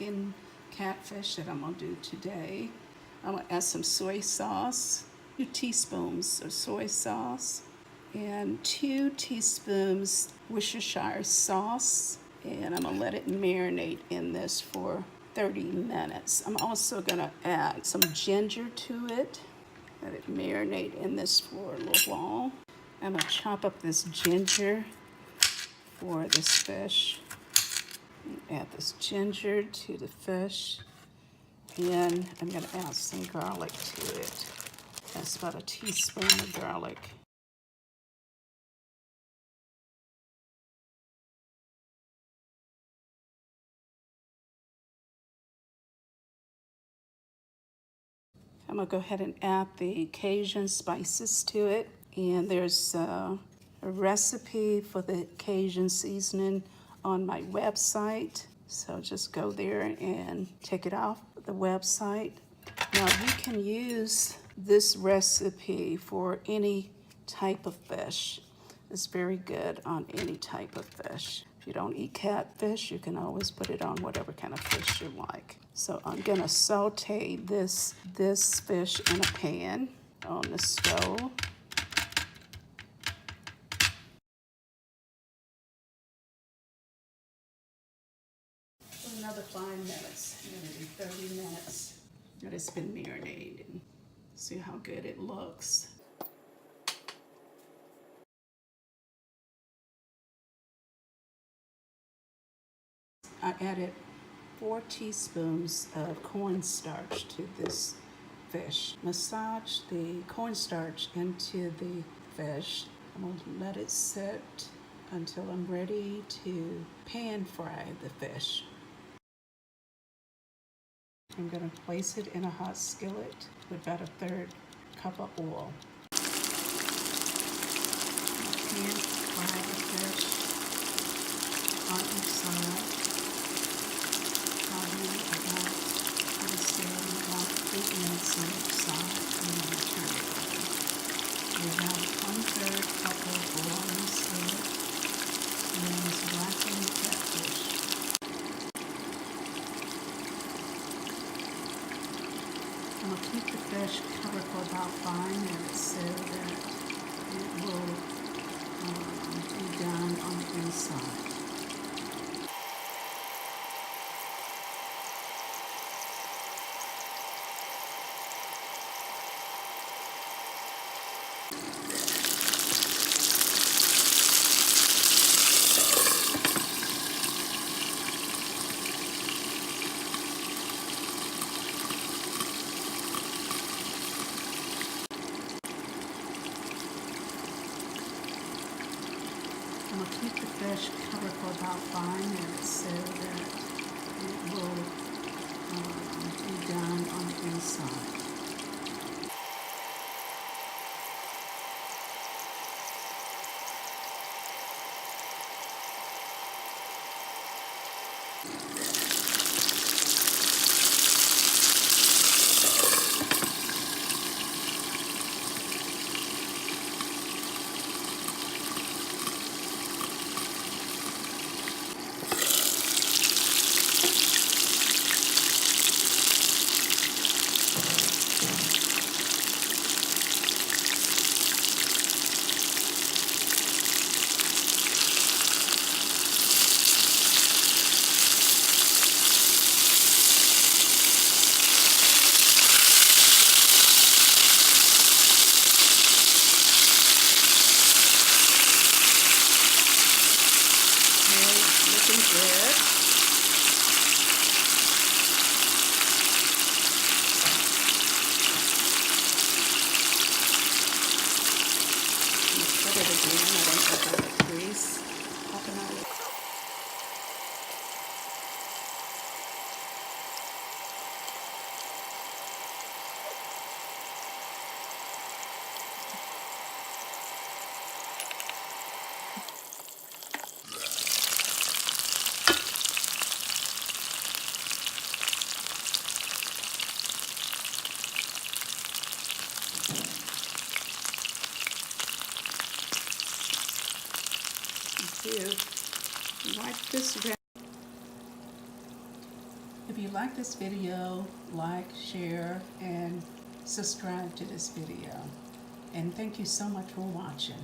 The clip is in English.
blackened catfish that I'm gonna do today. I'm gonna add some soy sauce, 2 teaspoons of soy sauce, and 2 teaspoons Worcestershire sauce. And I'm gonna let it marinate in this for 30 minutes. I'm also gonna add some ginger to it. Let it marinate in this for a little while. I'm gonna chop up this ginger for this fish. Add this ginger to the fish. And I'm gonna add some garlic to it. That's about a teaspoon of garlic. I'm gonna go ahead and add the Cajun spices to it. And there's a recipe for the Cajun seasoning on my website. So just go there and check it off the website. Now you can use this recipe for any type of fish. It's very good on any type of fish. If you don't eat catfish, you can always put it on whatever kind of fish you like. So I'm gonna saute this fish in a pan on the stove. For another 5 minutes, maybe 30 minutes. That it's been marinated. See how good it looks. I added 4 teaspoons of cornstarch to this fish. Massage the cornstarch into the fish. I'm going to let it sit until I'm ready to pan fry the fish. I'm going to place it in a hot skillet with about 1/3 cup of oil. Pan fry the fish on each side. Probably about, I would say, about 8 minutes on each side, and then I turn it over. We have 1/3 cup of oil in the skillet, and then this blackened catfish. I'm going to keep the fish covered for about 5 minutes so that it will be done on the inside. I'm going to keep the fish covered for about 5 minutes so that it will be done on the inside. Looking good. Let's put it again. I don't have that grease popping out. Wipe this down. If you like this video, like, share, and subscribe to this video. And thank you so much for watching.